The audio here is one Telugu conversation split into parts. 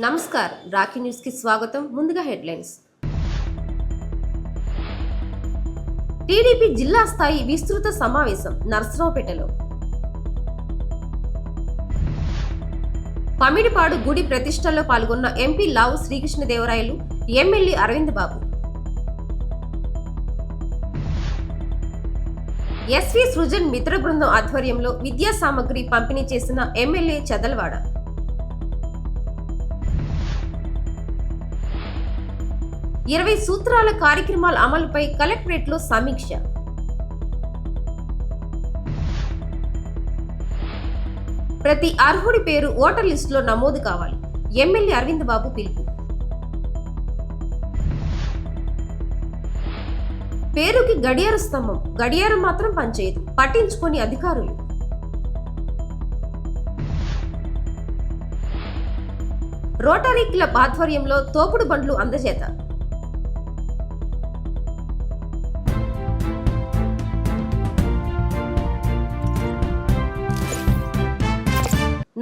నమస్కారం రాఖీ న్యూస్ కి స్వాగతం. ముందుగా హెడ్లైన్స్. టీడీపీ జిల్లా స్థాయి విస్తృత సమావేశం నర్సరావుపేటలో. పమిడిపాడు గుడి ప్రతిష్టలో పాల్గొన్న ఎంపీ లావు శ్రీకృష్ణదేవరాయలు, ఎమ్మెల్యే అరవింద్ బాబు. ఎస్వి సృజన్ మిత్ర బృందం ఆధ్వర్యంలో విద్యా సామగ్రి పంపిణీ చేసిన ఎమ్మెల్యే చదలవాడ. 20 సూత్రాల కార్యక్రమాల అమలుపై కలెక్టరేట్లో సమీక్ష. ప్రతి అర్హుడి పేరు ఓటర్ లిస్టులో నమోదు కావాలి, ఎమ్మెల్యే అరవింద్ బాబు పిలుపు. పేరుకి గడియార స్తంభం, గడియారం మాత్రం పనిచేయదు, పట్టించుకొని అధికారులు. రోటరీ క్లబ్ ఆధ్వర్యంలో తోపుడు బండ్లు అందజేత.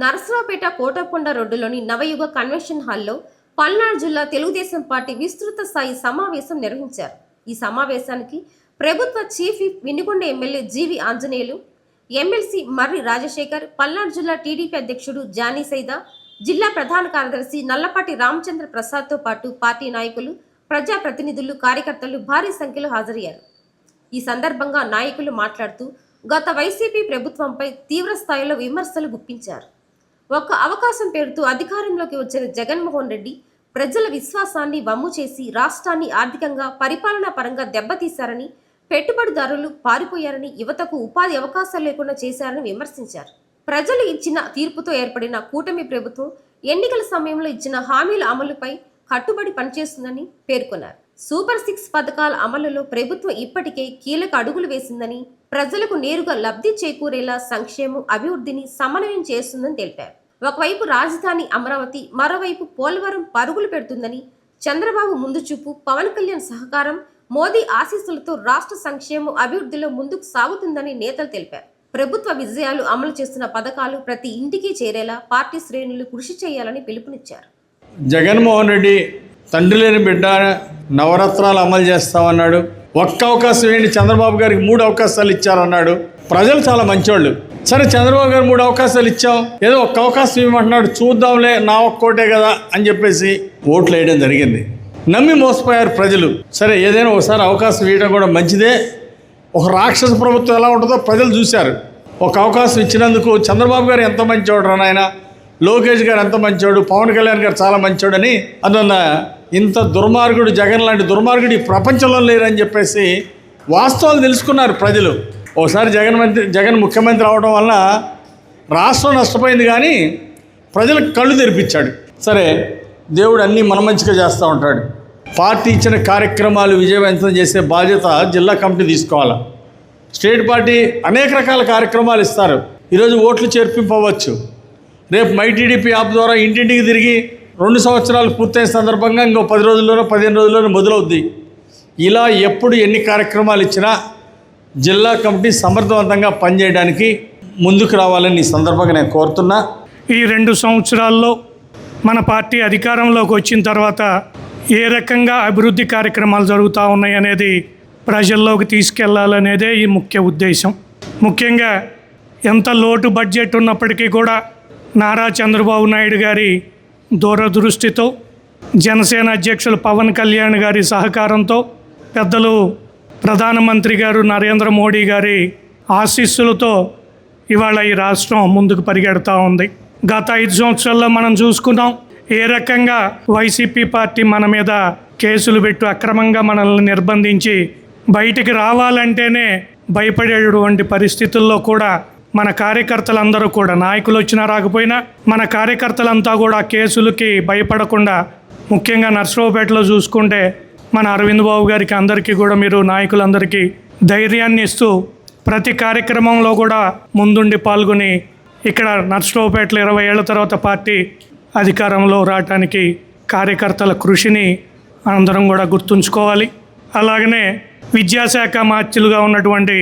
నరసరావుపేట కోటకొండ రోడ్డులోని నవయుగ కన్వెన్షన్ హాల్లో పల్నాడు జిల్లా తెలుగుదేశం పార్టీ విస్తృత స్థాయి సమావేశం నిర్వహించారు. ఈ సమావేశానికి ప్రభుత్వ చీఫ్ విప్ వినుకొండ ఎమ్మెల్యే జీవి ఆంజనేయులు, ఎమ్మెల్సీ మర్రి రాజశేఖర్, పల్నాడు జిల్లా టీడీపీ అధ్యక్షుడు జానీ సైదా, జిల్లా ప్రధాన కార్యదర్శి నల్లపాటి రామచంద్ర ప్రసాద్తో పాటు పార్టీ నాయకులు, ప్రజాప్రతినిధులు, కార్యకర్తలు భారీ సంఖ్యలో హాజరయ్యారు. ఈ సందర్భంగా నాయకులు మాట్లాడుతూ గత వైసీపీ ప్రభుత్వంపై తీవ్ర స్థాయిలో విమర్శలు గుప్పించారు. ఒక్క అవకాశం పేరుతో అధికారంలోకి వచ్చిన జగన్మోహన్ రెడ్డి ప్రజల విశ్వాసాన్ని వమ్ము చేసి రాష్ట్రాన్ని ఆర్థికంగా, పరిపాలనా పరంగా దెబ్బతీశారని, పెట్టుబడిదారులు పారిపోయారని, యువతకు ఉపాధి అవకాశాలు లేకుండా చేశారని విమర్శించారు. ప్రజలు ఇచ్చిన తీర్పుతో ఏర్పడిన కూటమి ప్రభుత్వం ఎన్నికల సమయంలో ఇచ్చిన హామీల అమలుపై కట్టుబడి పనిచేస్తుందని పేర్కొన్నారు. సూపర్ 6 పథకాల అమలులో ప్రభుత్వం ఇప్పటికే కీలక అడుగులు వేసిందని, ప్రజలకు నేరుగా లబ్ధి చేకూరేలా సంక్షేమం, అభివృద్ధిని సమన్వయం చేస్తుందని తెలిపారు. ఒకవైపు రాజధాని అమరావతి, మరోవైపు పోలవరం పరుగులు పెడుతుందని, చంద్రబాబు ముందు చూపు, పవన్ కళ్యాణ్ సహకారం, మోదీ ఆశీస్సులతో రాష్ట్ర సంక్షేమం, అభివృద్ధిలో ముందుకు సాగుతుందని నేతలు తెలిపారు. ప్రభుత్వ విజయాలు, అమలు చేస్తున్న పథకాలు ప్రతి ఇంటికి చేరేలా పార్టీ శ్రేణులు కృషి చేయాలని పిలుపునిచ్చారు. జగన్మోహన్ రెడ్డి తండ్రి లేని బిడ్డ, నవరత్నాలు అమలు చేస్తామన్నాడు. ఒక్క అవకాశం ఏంటి, చంద్రబాబు గారికి 3 అవకాశాలు ఇచ్చారన్నాడు. ప్రజలు చాలా మంచోళ్ళు. సరే, చంద్రబాబు గారు 3 అవకాశాలు ఇచ్చాం, ఏదో ఒక్క అవకాశం ఇవ్వమంటున్నాడు, చూద్దాంలే, నా ఒక్కోటే కదా అని చెప్పేసి ఓట్లు వేయడం జరిగింది. నమ్మి మోసపోయారు ప్రజలు. సరే, ఏదైనా ఒకసారి అవకాశం ఇవ్వడం కూడా మంచిదే. ఒక రాక్షస ప్రభుత్వం ఎలా ఉంటుందో ప్రజలు చూశారు. ఒక అవకాశం ఇచ్చినందుకు చంద్రబాబు గారు ఎంత మంచివాడు రా నాయన, లోకేష్ గారు ఎంత మంచివాడు, పవన్ కళ్యాణ్ గారు చాలా మంచివాడని, అందువల్ల ఇంత దుర్మార్గుడు, జగన్ లాంటి దుర్మార్గుడు ఈ ప్రపంచంలో లేరని చెప్పేసి వాస్తవాలు తెలుసుకున్నారు ప్రజలు. ఒకసారి జగన్ ముఖ్యమంత్రి అవడం వలన రాష్ట్రం నష్టపోయింది, కానీ ప్రజలకు కళ్ళు తెరిపించాడు. సరే, దేవుడు అన్నీ మన మంచిగా చేస్తూ ఉంటాడు. పార్టీ ఇచ్చిన కార్యక్రమాలు విజయవంతం చేసే బాధ్యత జిల్లా కమిటీ తీసుకోవాలి. స్టేట్ పార్టీ అనేక రకాల కార్యక్రమాలు ఇస్తారు. ఈరోజు ఓట్లు చేర్పింపవచ్చు, రేపు మై టీడీపీ యాప్ ద్వారా ఇంటింటికి తిరిగి 2 సంవత్సరాలు పూర్తయిన సందర్భంగా ఇంకో 10 రోజుల్లోనో 15 రోజుల్లోనో మొదలవుద్ది. ఇలా ఎప్పుడు ఎన్ని కార్యక్రమాలు ఇచ్చినా జిల్లా కమిటీ సమర్థవంతంగా పనిచేయడానికి ముందుకు రావాలని ఈ సందర్భంగా నేను కోరుతున్నా. ఈ 2 సంవత్సరాల్లో మన పార్టీ అధికారంలోకి వచ్చిన తర్వాత ఏ రకంగా అభివృద్ధి కార్యక్రమాలు జరుగుతూ ఉన్నాయి అనేది ప్రజల్లోకి తీసుకెళ్లాలనేదే ఈ ముఖ్య ఉద్దేశం. ముఖ్యంగా ఎంత లోటు బడ్జెట్ ఉన్నప్పటికీ కూడా నారా చంద్రబాబు నాయుడు గారి దూరదృష్టితో, జనసేన అధ్యక్షులు పవన్ కళ్యాణ్ గారి సహకారంతో, పెద్దలు ప్రధానమంత్రి గారు నరేంద్ర మోడీ గారి ఆశీస్సులతో ఇవాళ ఈ రాష్ట్రం ముందుకు పరిగెడుతూ ఉంది. గత 5 సంవత్సరాల్లో మనం చూసుకున్నాం ఏ రకంగా వైసీపీ పార్టీ మన మీద కేసులు పెట్టి అక్రమంగా మనల్ని నిర్బంధించి బయటికి రావాలంటేనే భయపడేటువంటి పరిస్థితుల్లో కూడా మన కార్యకర్తలందరూ కూడా, నాయకులు వచ్చినా రాకపోయినా మన కార్యకర్తలంతా కూడా కేసులకి భయపడకుండా, ముఖ్యంగా నర్సరావుపేటలో చూసుకుంటే మన అరవింద్ బాబు గారికి, అందరికీ కూడా మీరు నాయకులందరికీ ధైర్యాన్ని ఇస్తూ ప్రతి కార్యక్రమంలో కూడా ముందుండి పాల్గొని ఇక్కడ నర్సరావుపేటలో 20 ఏళ్ల తర్వాత పార్టీ అధికారంలో రావడానికి కార్యకర్తల కృషిని అందరం కూడా గుర్తుంచుకోవాలి. అలాగనే విద్యాశాఖ మార్చులుగా ఉన్నటువంటి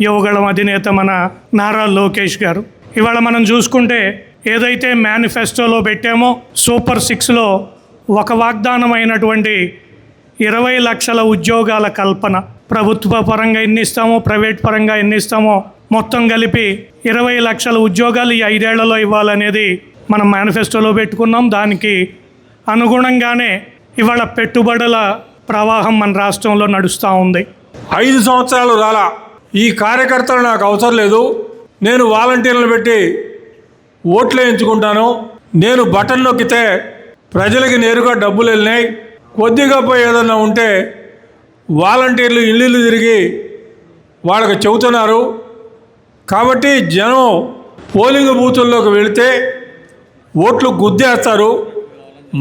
యువగళం అధినేత మన నారా లోకేష్ గారు, ఇవాళ మనం చూసుకుంటే ఏదైతే మేనిఫెస్టోలో పెట్టామో సూపర్ 6లో ఒక వాగ్దానం అయినటువంటి 20 లక్షల ఉద్యోగాల కల్పన, ప్రభుత్వ పరంగా ఎన్ని ఇస్తామో ప్రైవేట్ పరంగా ఎన్ని ఇస్తామో మొత్తం కలిపి 20 లక్షల ఉద్యోగాలు ఈ 5 ఏళ్లలో ఇవ్వాలనేది మనం మేనిఫెస్టోలో పెట్టుకున్నాం. దానికి అనుగుణంగానే ఇవాళ పెట్టుబడుల ప్రవాహం మన రాష్ట్రంలో నడుస్తూ ఉంది. 5 సంవత్సరాలు రాలా. ఈ కార్యకర్తలు నాకు అవసరం లేదు, నేను వాలంటీర్లను పెట్టి ఓట్లు వేయించుకుంటాను, నేను బటన్ నొక్కితే ప్రజలకి నేరుగా డబ్బులు వెళ్ళినాయి, కొద్దిగా పోయి ఏదన్నా ఉంటే వాలంటీర్లు ఇల్లు తిరిగి వాళ్ళకి చెబుతున్నారు, కాబట్టి జనం పోలింగ్ బూతుల్లోకి వెళితే ఓట్లు గుద్దేస్తారు,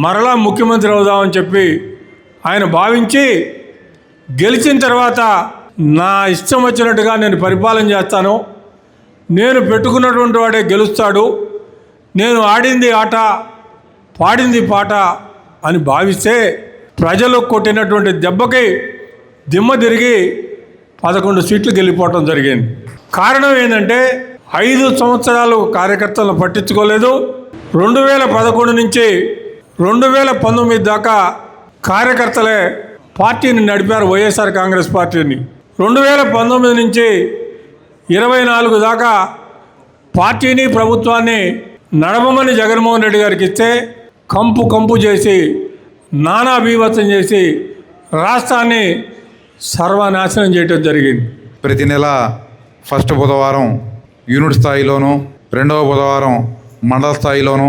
మరలా ముఖ్యమంత్రి అవుదామని చెప్పి ఆయన భావించి గెలిచిన తర్వాత నా ఇష్టం వచ్చినట్టుగా నేను పరిపాలన చేస్తాను, నేను పెట్టుకున్నటువంటి వాడే గెలుస్తాడు, నేను ఆడింది ఆట పాడింది పాట అని భావిస్తే ప్రజలు కొట్టినటువంటి దెబ్బకి దిమ్మ తిరిగి 11 సీట్లు గెలిపోవటం జరిగింది. కారణం ఏంటంటే 5 సంవత్సరాలు కార్యకర్తలను పట్టించుకోలేదు. 2011 నుంచి 2019 దాకా కార్యకర్తలే పార్టీని నడిపారు, వైఎస్ఆర్ కాంగ్రెస్ పార్టీని. 2019 నుంచి 24 దాకా పార్టీని ప్రభుత్వాన్ని నడపమని జగన్మోహన్ రెడ్డి గారికి ఇస్తే కంపు చేసి నానా బీభత్సం చేసి రాష్ట్రాన్ని సర్వనాశనం చేయడం జరిగింది. ప్రతి నెల ఫస్ట్ బుధవారం యూనిట్ స్థాయిలోను, రెండవ బుధవారం మండల స్థాయిలోను,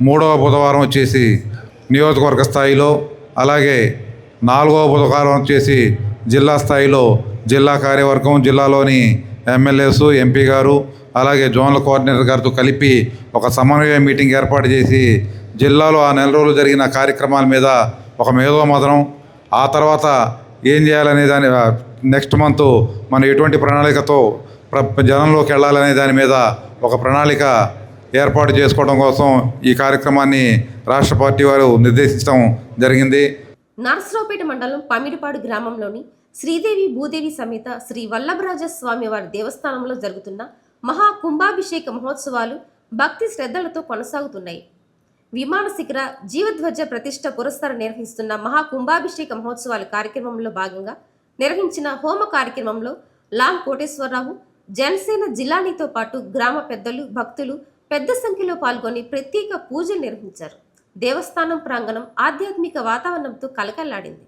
మూడవ బుధవారం వచ్చేసి నియోజకవర్గ స్థాయిలో, అలాగే 4వ బుధవారం వచ్చేసి జిల్లా స్థాయిలో జిల్లా కార్యవర్గం, జిల్లాలోని ఎమ్మెల్యేస్, ఎంపీ గారు, అలాగే జోనల్ కోఆర్డినేటర్ గారితో కలిపి ఒక సమన్వయ మీటింగ్ ఏర్పాటు చేసి జిల్లాలో ఆ నెల రోజులు జరిగిన కార్యక్రమాల మీద ఒక మేధోమథనం, ఆ తర్వాత ఏం చేయాలనే దాని నెక్స్ట్ మంత్ మనం ఎటువంటి ప్రణాళికతో జనంలోకి వెళ్ళాలనే దాని మీద ఒక ప్రణాళిక ఏర్పాటు చేసుకోవడం కోసం ఈ కార్యక్రమాన్ని రాష్ట్ర పార్టీ వారు నిర్దేశించడం జరిగింది. నర్సరావుపేట మండలం పమిడిపాడు గ్రామంలోని శ్రీదేవి భూదేవి సమేత శ్రీ వల్లభరాజ స్వామి వారి దేవస్థానంలో జరుగుతున్న మహా కుంభాభిషేక మహోత్సవాలు భక్తి శ్రద్ధలతో కొనసాగుతున్నాయి. విమాన శిఖర జీవధ్వజ ప్రతిష్ట పురస్కారం నిర్వహిస్తున్న మహా కుంభాభిషేక మహోత్సవాల కార్యక్రమంలో భాగంగా నిర్వహించిన హోమ కార్యక్రమంలో లాం కోటేశ్వరరావు, జనసేన జిల్లానితో పాటు గ్రామ పెద్దలు, భక్తులు పెద్ద సంఖ్యలో పాల్గొని ప్రత్యేక పూజలు నిర్వహించారు. దేవస్థానం ప్రాంగణం ఆధ్యాత్మిక వాతావరణంతో కలకల్లాడింది.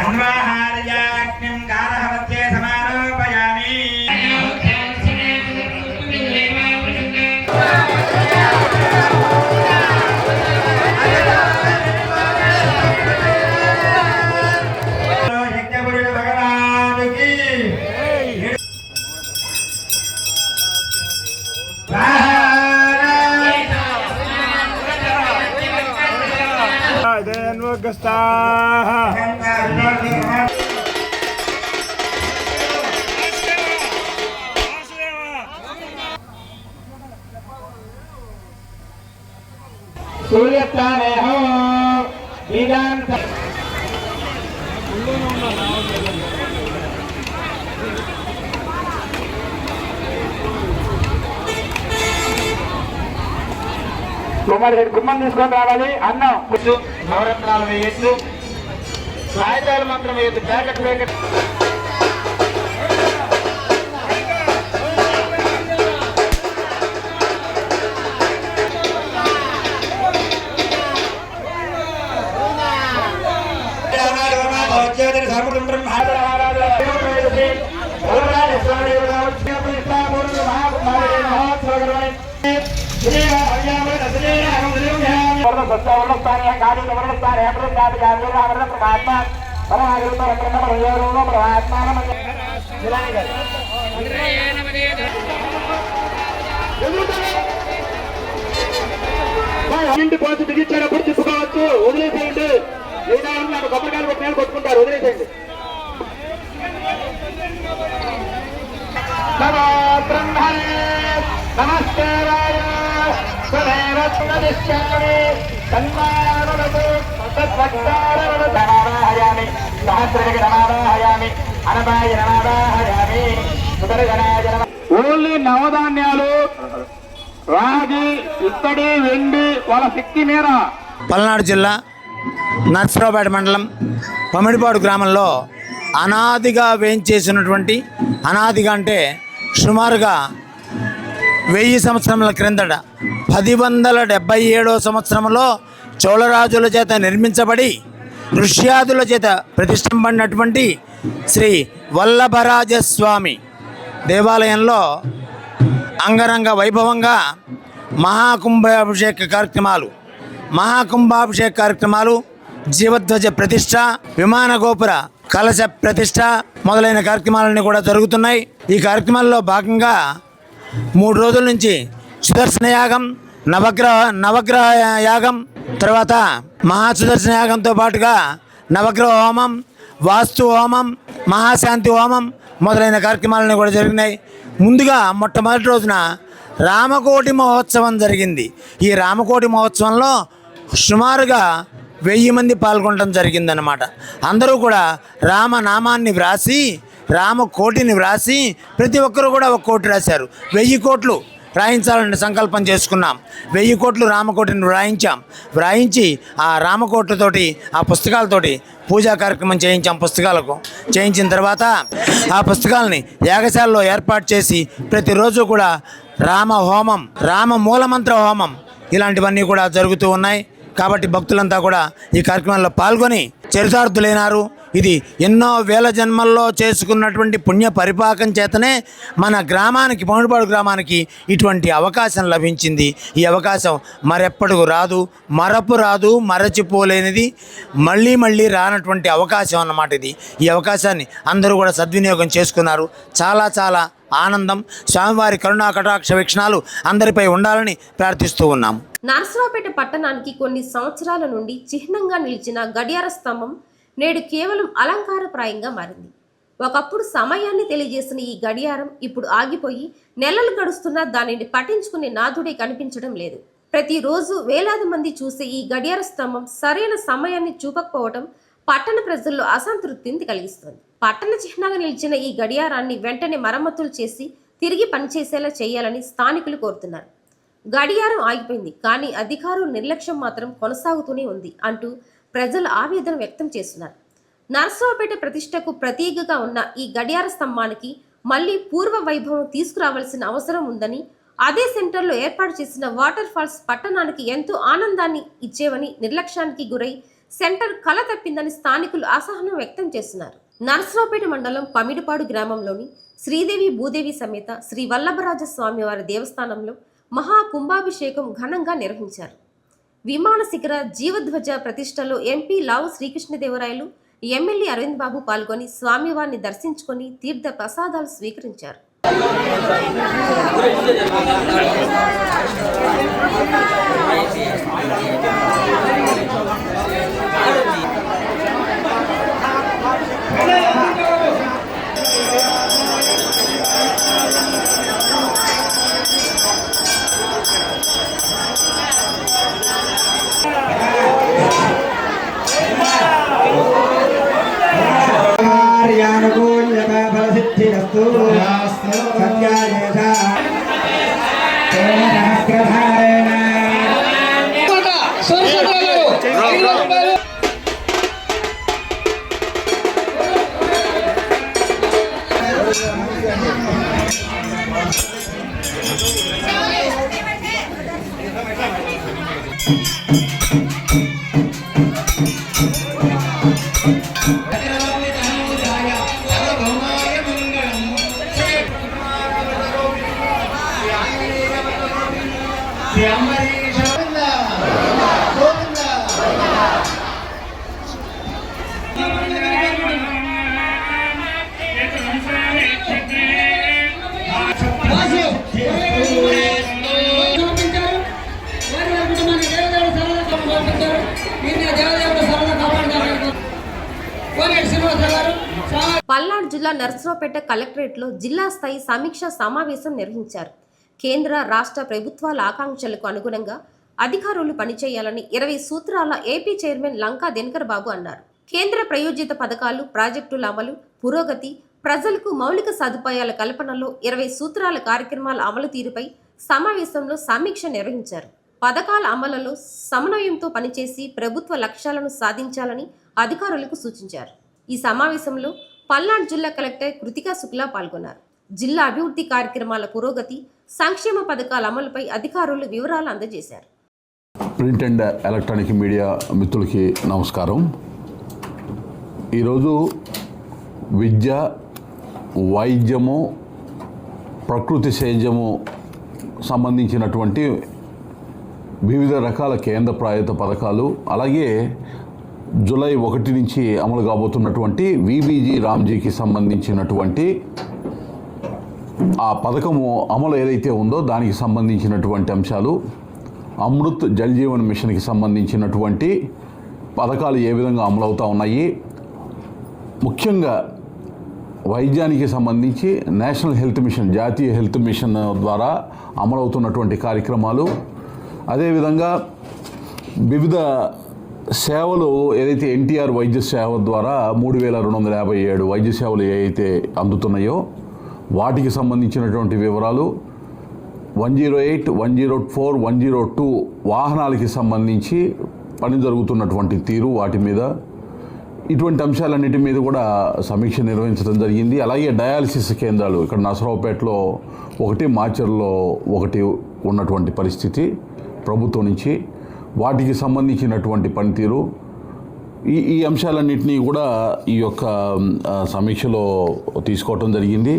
అన్వాహార్యాగ్నిం గారహవత్యే సమారోపయామి. యజ్ఞపురుష భగవానుకి సూర్యస్థానేహో బీజాన్ గుమ్మం తీసుకొని రావాలి. అన్నం నవరత్నాలు వేయచ్చు, సాయంత్రాలు మాత్రం వేయద్దు, ప్యాకెట్ ప్యాకెట్. ఇంటి పోసి దిగించేటప్పుడు తిప్పుకోవచ్చు, వదిలేసేయండి. లేదా కొబ్బరికాయలు కొట్టిన కొట్టుకుంటారు, వదిలేసేయండి. నమస్తే ధనావాహయామి సహస్రజగ ధనావాహయామి అనపాయ ధనావాహయామి సుదర్శనాయ నమః. ఓన్లీ నవధాన్యాలు, రాగి, ఇత్తడి, వెండి వాళ్ళ శక్తి మేర పల్నాడు జిల్లా నర్సరావుపేట మండలం పమిడిపాడు గ్రామంలో అనాదిగా వేయించేసినటువంటి, అనాదిగా అంటే సుమారుగా 1000 సంవత్సరముల క్రిందట 1077వ సంవత్సరంలో చోళరాజుల చేత నిర్మించబడి ఋష్యాదుల చేత ప్రతిష్ఠింపబడినటువంటి శ్రీ వల్లభరాజస్వామి దేవాలయంలో అంగరంగ వైభవంగా మహాకుంభాభిషేక కార్యక్రమాలు, జీవధ్వజ ప్రతిష్ట, విమాన గోపుర కలశ ప్రతిష్ట మొదలైన కార్యక్రమాలన్నీ కూడా జరుగుతున్నాయి. ఈ కార్యక్రమాల్లో భాగంగా 3 రోజుల నుంచి సుదర్శన యాగం, నవగ్రహ యాగం, తర్వాత మహాసుదర్శన యాగంతో పాటుగా నవగ్రహ హోమం, వాస్తు హోమం, మహాశాంతి హోమం మొదలైన కార్యక్రమాలన్నీ కూడా జరిగినాయి. ముందుగా మొట్టమొదటి రోజున రామకోటి మహోత్సవం జరిగింది. ఈ రామకోటి మహోత్సవంలో సుమారుగా 1000 మంది పాల్గొనడం జరిగిందన్నమాట. అందరూ కూడా రామనామాన్ని వ్రాసి, రామకోటిని వ్రాసి, ప్రతి ఒక్కరు కూడా 1 కోటి రాశారు. 1000 కోట్లు రాయించాలని సంకల్పం చేసుకున్నాం. 1000 కోట్లు రామకోటిని వ్రాయించి ఆ రామకోట్లతోటి, ఆ పుస్తకాలతోటి పూజా కార్యక్రమం చేయించిన తర్వాత ఆ పుస్తకాలని యాగశాలలో ఏర్పాటు చేసి ప్రతిరోజు కూడా రామ హోమం, రామ మూలమంత్ర హోమం ఇలాంటివన్నీ కూడా జరుగుతూ ఉన్నాయి. కాబట్టి భక్తులంతా కూడా ఈ కార్యక్రమంలో పాల్గొని చరితార్థులైనారు. ఇది ఎన్నో వేల జన్మల్లో చేసుకున్నటువంటి పుణ్య పరిపాకం చేతనే మన గ్రామానికి, పమిడిపాడు గ్రామానికి ఇటువంటి అవకాశం లభించింది. ఈ అవకాశం మరెప్పటికి రాదు, మరచిపోలేనిది, మళ్ళీ రానటువంటి అవకాశం అన్నమాట ఇది. ఈ అవకాశాన్ని అందరూ కూడా సద్వినియోగం చేసుకున్నారు. చాలా ఆనందం. స్వామివారి కరుణా కటాక్ష వీక్షణాలు అందరిపై ఉండాలని ప్రార్థిస్తూ ఉన్నాము. నర్సరావుపేట పట్టణానికి కొన్ని సంవత్సరాల నుండి చిహ్నంగా నిలిచిన గడియార స్తంభం నేడు కేవలం అలంకారప్రాయంగా మారింది. ఒకప్పుడు సమయాన్ని తెలియజేసిన ఈ గడియారం ఇప్పుడు ఆగిపోయి నెలలు గడుస్తున్నా దానిని పట్టించుకునే నాథుడే కనిపించడం లేదు. ప్రతిరోజు వేలాది మంది చూసే ఈ గడియార స్తంభం సరైన సమయాన్ని చూపకపోవడం పట్టణ ప్రజల్లో అసంతృప్తిని కలిగిస్తుంది. పట్టణ చిహ్నంగా నిలిచిన ఈ గడియారాన్ని వెంటనే మరమ్మతులు చేసి తిరిగి పనిచేసేలా చేయాలని స్థానికులు కోరుతున్నారు. గడియారం ఆగిపోయింది, కానీ అధికారుల నిర్లక్ష్యం మాత్రం కొనసాగుతూనే ఉంది అంటూ ప్రజలు ఆవేదన వ్యక్తం చేస్తున్నారు. నర్సరావుపేట ప్రతిష్టకు ప్రతీకగా ఉన్న ఈ గడియార స్తంభానికి మళ్లీ పూర్వ వైభవం తీసుకురావాల్సిన అవసరం ఉందని, అదే సెంటర్లో ఏర్పాటు చేసిన వాటర్ ఫాల్స్ పట్టణానికి ఎంతో ఆనందాన్ని ఇచ్చేవని నిర్లక్ష్యానికి గురై సెంటర్ కల తప్పిందని స్థానికులు అసహనం వ్యక్తం చేస్తున్నారు. నర్సరావుపేట మండలం పమిడిపాడు గ్రామంలోని శ్రీదేవి భూదేవి సమేత శ్రీ వల్లభరాజ స్వామివారి దేవస్థానంలో మహా కుంభాభిషేకం ఘనంగా నిర్వహించారు. విమాన శిఖర జీవధ్వజ ప్రతిష్టలో ఎంపీ లావు శ్రీకృష్ణదేవరాయలు, ఎమ్మెల్యే అరవింద్ బాబు పాల్గొని స్వామివారిని దర్శించుకొని తీర్థ ప్రసాదాలు స్వీకరించారు. పల్నాడు జిల్లా నర్సరావుపేట కలెక్టరేట్లో జిల్లా స్థాయి సమీక్షా సమావేశం నిర్వహించారు. కేంద్ర రాష్ట్ర ప్రభుత్వాల ఆకాంక్షలకు అనుగుణంగా అధికారులు పనిచేయాలని 20 సూత్రాల ఏపీ చైర్మన్ లంకా దినకర్ బాబు అన్నారు. కేంద్ర ప్రయోజిత పథకాలు, ప్రాజెక్టుల అమలు, పురోగతి, ప్రజలకు మౌలిక సదుపాయాల కల్పనలో 20 సూత్రాల కార్యక్రమాల అమలు తీరుపై సమావేశంలో సమీక్ష నిర్వహించారు. పథకాల అమలులో సమన్వయంతో పనిచేసి ప్రభుత్వ లక్ష్యాలను సాధించాలని అధికారులకు సూచించారు. ఈ సమావేశంలో పల్నాడు జిల్లా కలెక్టర్ కృతికా శుక్లా పాల్గొన్నారు. జిల్లా అభివృద్ధి కార్యక్రమాల పురోగతి, సంక్షేమ పథకాల అమలుపై అధికారులు వివరాలు అందజేశారు. ప్రింట్ అండ్ ఎలక్ట్రానిక్ మీడియా మిత్రులకి నమస్కారం. ఈరోజు విద్య, వైద్యము, ప్రకృతి సేద్యము సంబంధించినటువంటి వివిధ రకాల కేంద్ర ప్రాయోజిత పథకాలు, అలాగే జూలై 1 నుంచి అమలు కాబోతున్నటువంటి విబీజీ రామ్జీకి సంబంధించినటువంటి ఆ పథకము అమలు ఏదైతే ఉందో దానికి సంబంధించినటువంటి అంశాలు, అమృత్ జల్ జీవన్ మిషన్కి సంబంధించినటువంటి పథకాలు ఏ విధంగా అమలవుతూ ఉన్నాయి, ముఖ్యంగా వైద్యానికి సంబంధించి నేషనల్ హెల్త్ మిషన్, జాతీయ హెల్త్ మిషన్ ద్వారా అమలవుతున్నటువంటి కార్యక్రమాలు, అదేవిధంగా వివిధ సేవలు ఏదైతే ఎన్టీఆర్ వైద్య సేవ ద్వారా 3257 వైద్య సేవలు ఏవైతే అందుతున్నాయో వాటికి సంబంధించినటువంటి వివరాలు, 108, 104, 102 వాహనాలకి సంబంధించి పని జరుగుతున్నటువంటి తీరు, వాటి మీద ఇటువంటి అంశాలన్నిటి మీద కూడా సమీక్ష నిర్వహించడం జరిగింది. అలాగే డయాలసిస్ కేంద్రాలు ఇక్కడ నసరావుపేటలో 1, మాచర్లో 1 ఉన్నటువంటి పరిస్థితి ప్రభుత్వం నుంచి, వాటికి సంబంధించినటువంటి పనితీరు, ఈ అంశాలన్నింటినీ కూడా ఈ యొక్క సమీక్షలో తీసుకోవటం జరిగింది.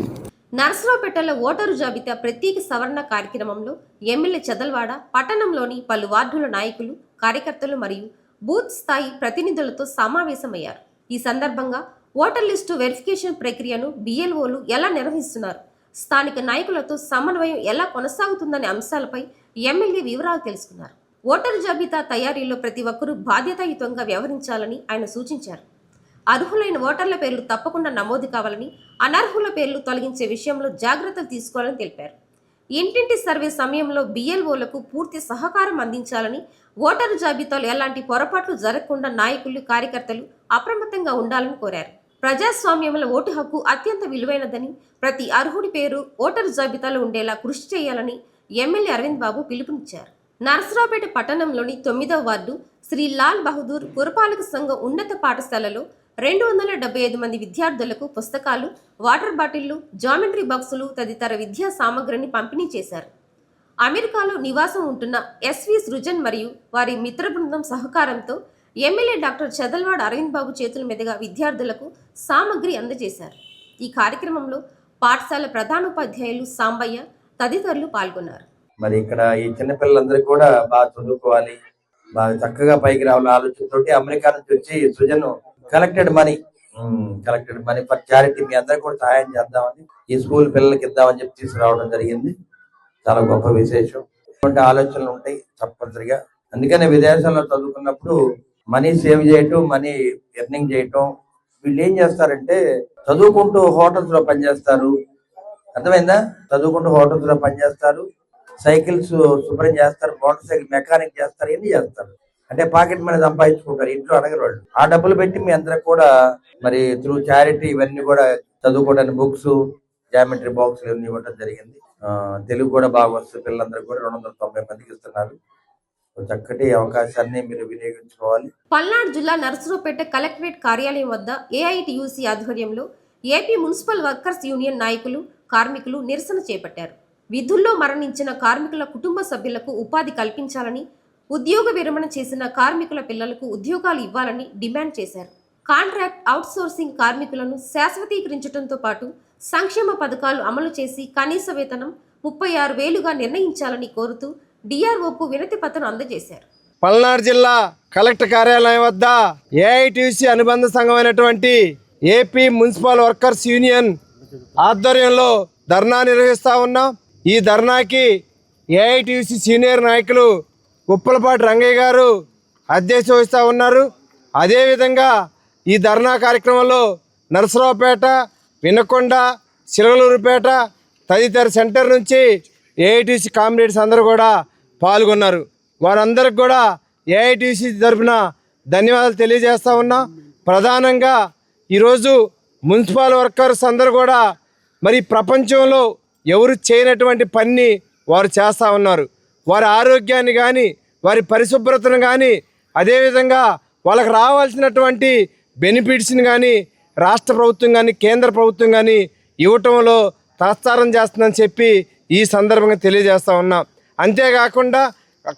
నర్సరావుపేటలో ఓటరు జాబితా ప్రత్యేక సవరణ కార్యక్రమంలో ఎమ్మెల్యే చదల్వాడ పట్టణంలోని పలు వార్డుల నాయకులు, కార్యకర్తలు మరియు బూత్ స్థాయి ప్రతినిధులతో సమావేశమయ్యారు. ఈ సందర్భంగా ఓటర్ లిస్టు వెరిఫికేషన్ ప్రక్రియను BLOలు ఎలా నిర్వహిస్తున్నారు, స్థానిక నాయకులతో సమన్వయం ఎలా కొనసాగుతుందనే అంశాలపై ఎమ్మెల్యే వివరాలు తెలుసుకున్నారు. ఓటరు జాబితా తయారీలో ప్రతి ఒక్కరూ బాధ్యతాయుతంగా వ్యవహరించాలని ఆయన సూచించారు. అర్హులైన ఓటర్ల పేర్లు తప్పకుండా నమోదు కావాలని, అనర్హుల పేర్లు తొలగించే విషయంలో జాగ్రత్తలు తీసుకోవాలని తెలిపారు. ఇంటింటి సర్వే సమయంలో BLOలకు పూర్తి సహకారం అందించాలని, ఓటరు జాబితాలో ఎలాంటి పొరపాట్లు జరగకుండా నాయకులు, కార్యకర్తలు అప్రమత్తంగా ఉండాలని కోరారు. ప్రజాస్వామ్యంలో ఓటు హక్కు అత్యంత విలువైనదని, ప్రతి అర్హుడి పేరు ఓటరు జాబితాలో ఉండేలా కృషి చేయాలని ఎమ్మెల్యే అరవింద్ బాబు పిలుపునిచ్చారు. నర్సరావుపేట పట్టణంలోని 9వ వార్డు శ్రీ లాల్ బహదూర్ పురపాలక సంఘం ఉన్నత పాఠశాలలో 275 మంది విద్యార్థులకు పుస్తకాలు, వాటర్ బాటిళ్లు, జామెట్రీ బాక్సులు తదితర విద్యా సామగ్రిని పంపిణీ చేశారు. అమెరికాలో నివాసం ఉంటున్న SV సృజన్ మరియు వారి మిత్ర బృందం సహకారంతో ఎమ్మెల్యే డాక్టర్ చదల్వాడ అరవింద్ బాబు చేతుల మీదుగా విద్యార్థులకు సామగ్రి అందజేశారు. ఈ కార్యక్రమంలో పాఠశాల ప్రధానోపాధ్యాయులు సాంబయ్య తదితరులు పాల్గొన్నారు. మరి ఇక్కడ ఈ చిన్నపిల్లలందరికీ కూడా బాగా చదువుకోవాలి, బాగా చక్కగా పైకి రావాలని ఆలోచనతోటి అమెరికా నుంచి వచ్చి Srujan collected money for charity, మీ అందరికి కూడా సహాయం చేద్దామని ఈ స్కూల్ పిల్లలకి ఇద్దామని చెప్పి తీసుకురావడం జరిగింది. చాలా గొప్ప విశేషం. ఇటువంటి ఆలోచనలు ఉంటాయి తప్పనిసరిగా. అందుకనే విదేశాల్లో చదువుకున్నప్పుడు మనీ సేవ్ చేయటం, మనీ ఎర్నింగ్ చేయటం, వీళ్ళు ఏం చేస్తారంటే చదువుకుంటూ హోటల్స్ లో పనిచేస్తారు. అర్థమైందా? చదువుకుంటూ హోటల్స్ లో పనిచేస్తారు, సైకిల్స్ శుభ్రం చేస్తారు, మోటార్ సైకిల్ మెకానిక్ చేస్తారు, ఎన్ని చేస్తారు. అంటే పాకెట్ మనీ సంపాదించుకుంటారు, ఇంట్లో అడగరు వాళ్ళు. ఆ డబ్బులు పెట్టి మీ అందరికి కూడా మరి త్రూ చారిటీ ఇవన్నీ కూడా చదువుకోవడానికి బుక్స్, జామెట్రీ బాక్స్ ఇవన్నీ ఇవ్వడం జరిగింది. తెలుగు కూడా బాగా వస్తుంది పిల్లలందరూ కూడా 290 మందికి ఇస్తున్నారు. చక్కటి అవకాశాన్ని మీరు వినియోగించుకోవాలి. పల్నాడు జిల్లా నర్సరావుపేట కలెక్టరేట్ కార్యాలయం వద్ద AITUC ఆధ్వర్యంలో ఏపీ మున్సిపల్ వర్కర్స్ యూనియన్ నాయకులు, కార్మికులు నిరసన చేపట్టారు. విధుల్లో మరణించిన కార్మికుల కుటుంబ సభ్యులకు ఉపాధి కల్పించాలని, ఉద్యోగ విరమణ చేసిన కార్మికుల పిల్లలకు ఉద్యోగాలు ఇవ్వాలని డిమాండ్ చేశారు. కాంట్రాక్ట్ అవుట్సోర్సింగ్ కార్మికులను శాశ్వతీకరించడంతో పాటు సంక్షేమ పథకాలు అమలు చేసి కనీస వేతనం 36,000గా నిర్ణయించాలని కోరుతూ DROకు వినతి పత్రం అందజేశారు. పల్నాడు జిల్లా కలెక్టర్ కార్యాలయం వద్ద AITUC అనుబంధ సంఘమైనటువంటి ఏపీ మున్సిపల్ వర్కర్స్ యూనియన్ ఆధ్వర్యంలో ధర్నా నిర్వహిస్తూ ఉన్నాం. ఈ ధర్నాకి AITUC సీనియర్ నాయకులు ఉప్పలపాటి రంగయ్య గారు అధ్యక్షత వహిస్తూ ఉన్నారు. అదేవిధంగా ఈ ధర్నా కార్యక్రమంలో నరసరావుపేట, వినకొండ, చిలకలూరుపేట తదితర సెంటర్ నుంచి AITUC కామ్రేడ్స్ అందరూ కూడా పాల్గొన్నారు. వారందరికి కూడా ఏఐటీసీ తరఫున ధన్యవాదాలు తెలియజేస్తా ఉన్నా. ప్రధానంగా ఈరోజు మున్సిపల్ వర్కర్స్ అందరూ కూడా మరి ప్రపంచంలో ఎవరు చేయనటువంటి పని వారు చేస్తూ ఉన్నారు. వారి ఆరోగ్యాన్ని కానీ వారి పరిశుభ్రతను కానీ అదేవిధంగా వాళ్ళకి రావాల్సినటువంటి బెనిఫిట్స్ని కానీ రాష్ట్ర ప్రభుత్వం కానీ కేంద్ర ప్రభుత్వం కానీ ఇవ్వటంలో తాత్సారం చేస్తుందని చెప్పి ఈ సందర్భంగా తెలియజేస్తూ ఉన్నాం. అంతేకాకుండా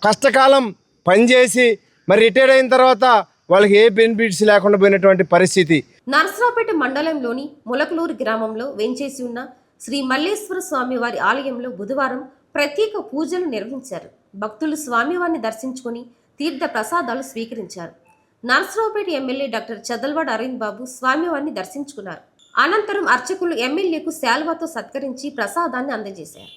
కష్టకాలం పనిచేసి మరి రిటైర్ అయిన తర్వాత వాళ్ళకి ఏ బెనిఫిట్స్ లేకుండా పోయినటువంటి పరిస్థితి. నరసరావుపేట మండలంలోని ములకలూరు గ్రామంలో వేంచేసి ఉన్న శ్రీ మల్లేశ్వర స్వామి వారి ఆలయంలో బుధవారం ప్రత్యేక పూజలు నిర్వహించారు. భక్తులు స్వామివారిని దర్శించుకుని తీర్థ ప్రసాదాలు స్వీకరించారు. నరసరావుపేట ఎమ్మెల్యే డాక్టర్ చదల్వాడ అరవింద్ బాబు స్వామివారిని దర్శించుకున్నారు. అనంతరం అర్చకులు ఎమ్మెల్యేకు శాల్వాతో సత్కరించి ప్రసాదాన్ని అందజేశారు.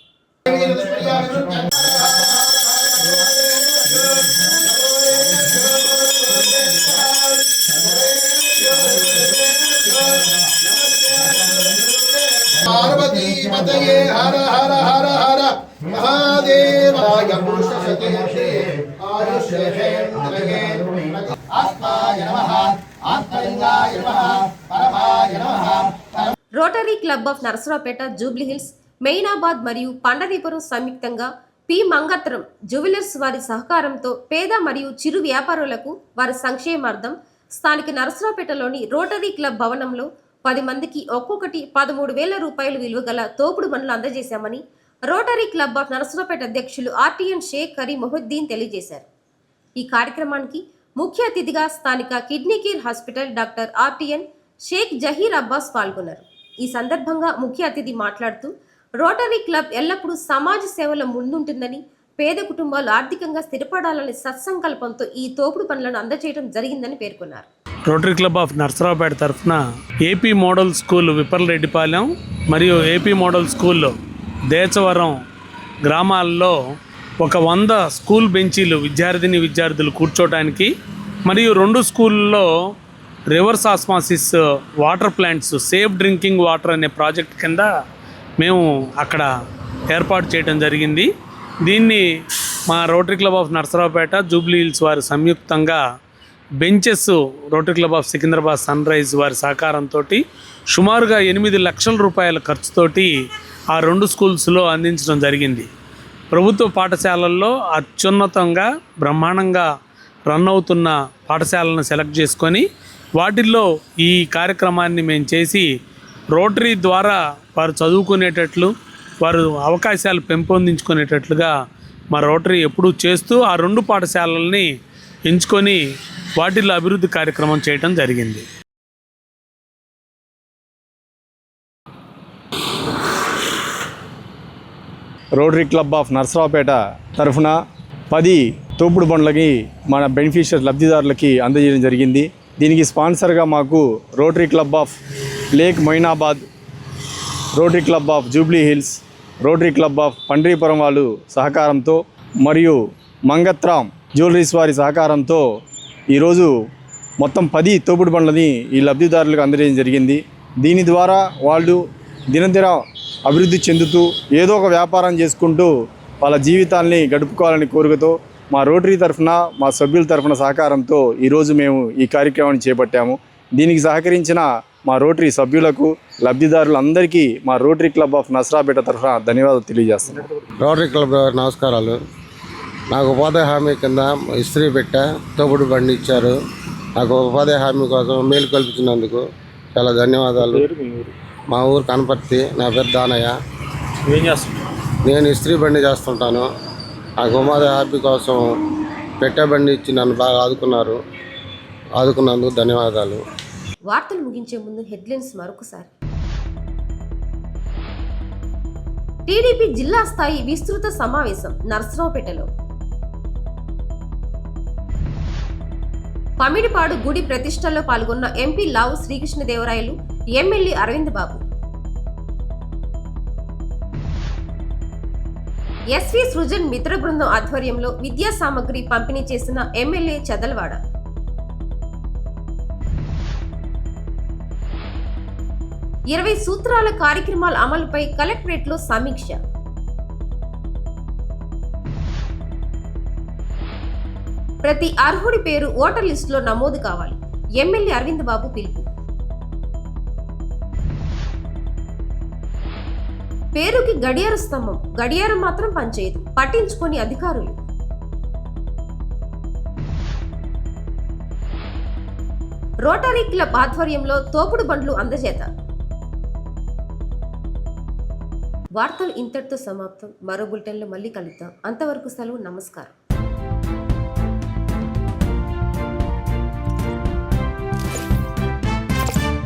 Rotary club of Narasaraopet, Jubilee hills, Moinabad మరియు పండరీపురం సంయుక్తంగా పి మంగత్రం జ్యువెలర్స్ వారి సహకారంతో పేద మరియు చిరు వ్యాపారులకు వారి సంక్షేమార్థం స్థానిక నరసరావుపేటలోని రోటరీ క్లబ్ భవనంలో 10 మందికి ఒక్కొక్కటి 13,000 రూపాయలు విలువ గల తోపుడు బండ్లు అందజేశామని రోటరీ క్లబ్ ఆఫ్ నరసరావుపేట అధ్యక్షులు ఆర్టీఎన్ షేక్ కరీ మొహుద్దీన్ తెలియజేశారు. ఈ కార్యక్రమానికి ముఖ్య అతిథిగా స్థానిక kidney care hospital doctor RTN Shaik Zaheer Abbas పాల్గొన్నారు. ఈ సందర్భంగా ముఖ్య అతిథి మాట్లాడుతూ రోటరీ క్లబ్ ఎల్లప్పుడూ సమాజ సేవలో ముందుంటుందని, పేద కుటుంబాలు ఆర్థికంగా స్థిరపడాలని సత్సంకల్పంతో ఈ తోపుడు పనులను అందజేయడం జరిగిందని పేర్కొన్నారు. రోటరీ క్లబ్ ఆఫ్ నరసరావుపేట తరఫున ఏపీ మోడల్ స్కూల్ విప్పలరెడ్డిపాలెం మరియు ఏపీ మోడల్ స్కూల్ దేచవరం గ్రామాల్లో 100 స్కూల్ బెంచీలు విద్యార్థులు కూర్చోటానికి మరియు 2 స్కూల్లో reverse osmosis water plants safe drinking water అనే ప్రాజెక్ట్ కింద మేము అక్కడ ఏర్పాటు చేయడం జరిగింది. దీన్ని మా rotary club of Narasaraopet, Jubilee Hills వారి సంయుక్తంగా benches rotary club of Secunderabad sunrise వారి సహకారంతో సుమారుగా 8 లక్షల రూపాయల ఖర్చుతోటి ఆ 2 స్కూల్స్లో అందించడం జరిగింది. ప్రభుత్వ పాఠశాలల్లో అత్యున్నతంగా బ్రహ్మాండంగా రన్ అవుతున్న పాఠశాలను సెలెక్ట్ చేసుకొని వాటిల్లో ఈ కార్యక్రమాన్ని మేము చేసి రోటరీ ద్వారా వారు చదువుకునేటట్లు, వారు అవకాశాలు పెంపొందించుకునేటట్లుగా మా రోటరీ ఎప్పుడూ చేస్తూ ఆ 2 పాఠశాలల్ని ఎంచుకొని వాటిల్లో అభివృద్ధి కార్యక్రమం చేయడం జరిగింది. రోటరీ క్లబ్ ఆఫ్ నరసరావుపేట తరఫున 10 తోపుడు బండ్లకి మన బెనిఫిషియర్ లబ్ధిదారులకి అందజేయడం జరిగింది. దీనికి స్పాన్సర్గా మాకు rotary club of lake Moinabad, rotary club of Jubilee hills, rotary club of Pandharpur వాళ్ళు సహకారంతో మరియు మంగత్రామ్ జ్యువెలరీస్ వారి సహకారంతో ఈరోజు మొత్తం 10 తోపుడు బండ్లని ఈ లబ్ధిదారులకు అందజేయడం జరిగింది. దీని ద్వారా వాళ్ళు దినదిన అభివృద్ధి చెందుతూ ఏదో ఒక వ్యాపారం చేసుకుంటూ వాళ్ళ జీవితాల్ని గడుపుకోవాలని కోరికతో మా రోటరీ తరఫున, మా సభ్యుల తరఫున సహకారంతో ఈరోజు మేము ఈ కార్యక్రమాన్ని చేపట్టాము. దీనికి సహకరించిన మా రోటరీ సభ్యులకు, లబ్ధిదారులందరికీ మా రోటరీ క్లబ్ ఆఫ్ నరసరావుపేట తరఫున ధన్యవాదాలు తెలియజేస్తున్నాను. రోటరీ క్లబ్ నమస్కారాలు. నాకు ఉపాధి హామీ కింద ఇస్త్రీ పెట్టా, తోపుడు బండి ఇచ్చారు. నాకు ఉపాధి హామీ కోసం మేలు కల్పించినందుకు చాలా ధన్యవాదాలు. మా ఊరు కనపర్తి. నా పేరు దానయ్య. నేను ఇస్త్రీ బండి చేస్తుంటాను. నాకు ఉపాధి హామీ కోసం పెట్టే బండి ఇచ్చి నన్ను బాగా ఆదుకున్నందుకు ధన్యవాదాలు. వార్తలు ముగించే ముందు హెడ్లైన్స్ మరొకసారి. టీడీపీ జిల్లా స్థాయి విస్తృత సమావేశం నరసరావుపేటలో. పమిడిపాడు గుడి ప్రతిష్టలో పాల్గొన్న ఎంపీ లావు శ్రీకృష్ణదేవరాయలు, ఎమ్మెల్యే అరవింద్ బాబు. ఎస్వి సృజన్ మిత్ర బృందం ఆధ్వర్యంలో విద్యా సామగ్రి పంపిణీ చేసిన ఎమ్మెల్యే చదల్వాడ. ఇరవై సూత్రాల కార్యక్రమాల అమలుపై కలెక్టరేట్లో సమీక్ష. ప్రతి అర్హుడి పేరు ఓటర్ లిస్టులో నమోదు కావాలి. ఎమ్మెల్యే అరవింద్ బాబు పిలుపు. పేరుకి గడియార స్తంభం, గడియారం మాత్రం పనిచేయదు, పట్టించుకొని అధికారులు. రోటరీ క్లబ్ ఆధ్వర్యంలో తోపుడు బండ్లు అందజేత. వార్తలు ఇంతటితో సమాప్తం. మరో బులెటిన్లో మళ్ళీ కలుద్దాం. అంతవరకు సెలవు. నమస్కారం.